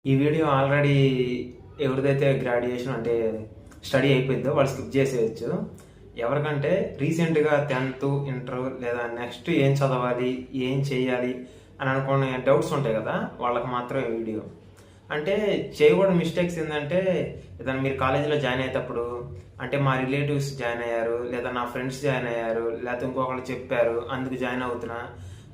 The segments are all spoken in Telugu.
ఈ వీడియో ఆల్రెడీ ఎవరిదైతే గ్రాడ్యుయేషన్ అంటే స్టడీ అయిపోయిందో వాళ్ళు స్కిప్ చేసేయచ్చు. ఎవరికంటే రీసెంట్గా 10th ఇంటర్ లేదా నెక్స్ట్ ఏం చదవాలి ఏం చేయాలి అని అనుకునే డౌట్స్ ఉంటాయి కదా, వాళ్ళకి మాత్రం ఈ వీడియో. అంటే చేయకూడని మిస్టేక్స్ ఏంటంటే, ఏదైనా మీరు కాలేజీలో జాయిన్ అయ్యేటప్పుడు అంటే మా రిలేటివ్స్ జాయిన్ అయ్యారు, లేదా నా ఫ్రెండ్స్ జాయిన్ అయ్యారు, లేకపోతే ఇంకొకళ్ళు చెప్పారు అందుకు జాయిన్ అవుతున్నా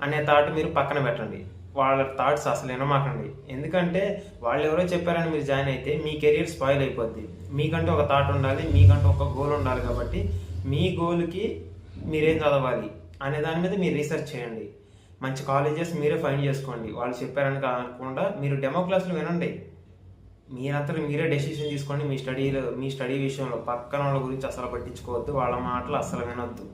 అనే థాట్ మీరు పక్కన పెట్టండి. వాళ్ళ థాట్స్ అసలు వినమాకండి. ఎందుకంటే వాళ్ళు ఎవరో చెప్పారని మీరు జాయిన్ అయితే మీ కెరీర్ స్పాయిల్ అయిపోద్ది. మీకంటూ ఒక థాట్ ఉండాలి, మీకంటూ ఒక గోల్ ఉండాలి. కాబట్టి మీ గోల్కి మీరేం చదవాలి అనే దాని మీద మీరు రీసెర్చ్ చేయండి. మంచి కాలేజెస్ మీరే ఫైండ్ చేసుకోండి. వాళ్ళు చెప్పారని కాకుండా మీరు డెమో క్లాసులు వినండి. మీరంతా మీరే డెసిషన్ తీసుకోండి. మీ స్టడీ విషయంలో పక్కన వాళ్ళ గురించి అసలు పట్టించుకోవద్దు, వాళ్ళ మాటలు అసలు వినొద్దు.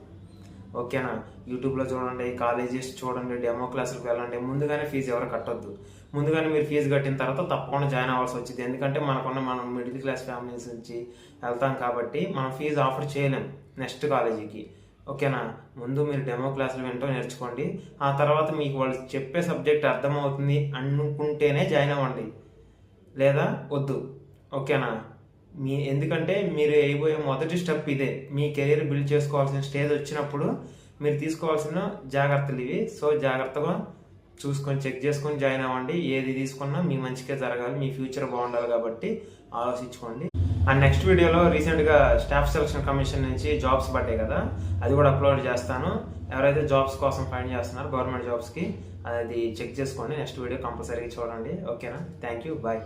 ఓకేనా? యూట్యూబ్లో చూడండి, కాలేజెస్ చూడండి, డెమో క్లాసులకు వెళ్ళండి. ముందుగానే ఫీజు ఎవరు కట్టొద్దు. ముందుగానే మీరు ఫీజు కట్టిన తర్వాత తప్పకుండా జాయిన్ అవ్వాల్సి వచ్చింది. ఎందుకంటే మనం మిడిల్ క్లాస్ ఫ్యామిలీస్ నుంచి వెళ్తాం కాబట్టి మనం ఫీజు ఆఫర్ చేయలేం నెక్స్ట్ కాలేజీకి. ఓకేనా? ముందు మీరు డెమో క్లాసులు వింటూ నేర్చుకోండి. ఆ తర్వాత మీకు వాళ్ళు చెప్పే సబ్జెక్ట్ అర్థమవుతుంది అనుకుంటేనే జాయిన్ అవ్వండి, లేదా వద్దు. ఓకేనా? ఎందుకంటే మీరు అయిపోయే మొదటి స్టెప్ ఇదే. మీ కెరీర్ బిల్డ్ చేసుకోవాల్సిన స్టేజ్ వచ్చినప్పుడు మీరు తీసుకోవాల్సిన జాగ్రత్తలు ఇవి. సో జాగ్రత్తగా చూసుకొని చెక్ చేసుకొని జాయిన్ అవ్వండి. ఏది తీసుకున్నా మీ మంచిగా జరగాలి, మీ ఫ్యూచర్ బాగుండాలి కాబట్టి ఆలోచించుకోండి. అండ్ నెక్స్ట్ వీడియోలో రీసెంట్గా స్టాఫ్ సెలక్షన్ కమిషన్ నుంచి జాబ్స్ పడ్డాయి కదా, అది కూడా అప్లోడ్ చేస్తాను. ఎవరైతే జాబ్స్ కోసం ఫైండ్ చేస్తున్నారో గవర్నమెంట్ జాబ్స్కి, అది చెక్ చేసుకోండి. నెక్స్ట్ వీడియో కంపల్సరీగా చూడండి. ఓకేనా? Thank you, bye.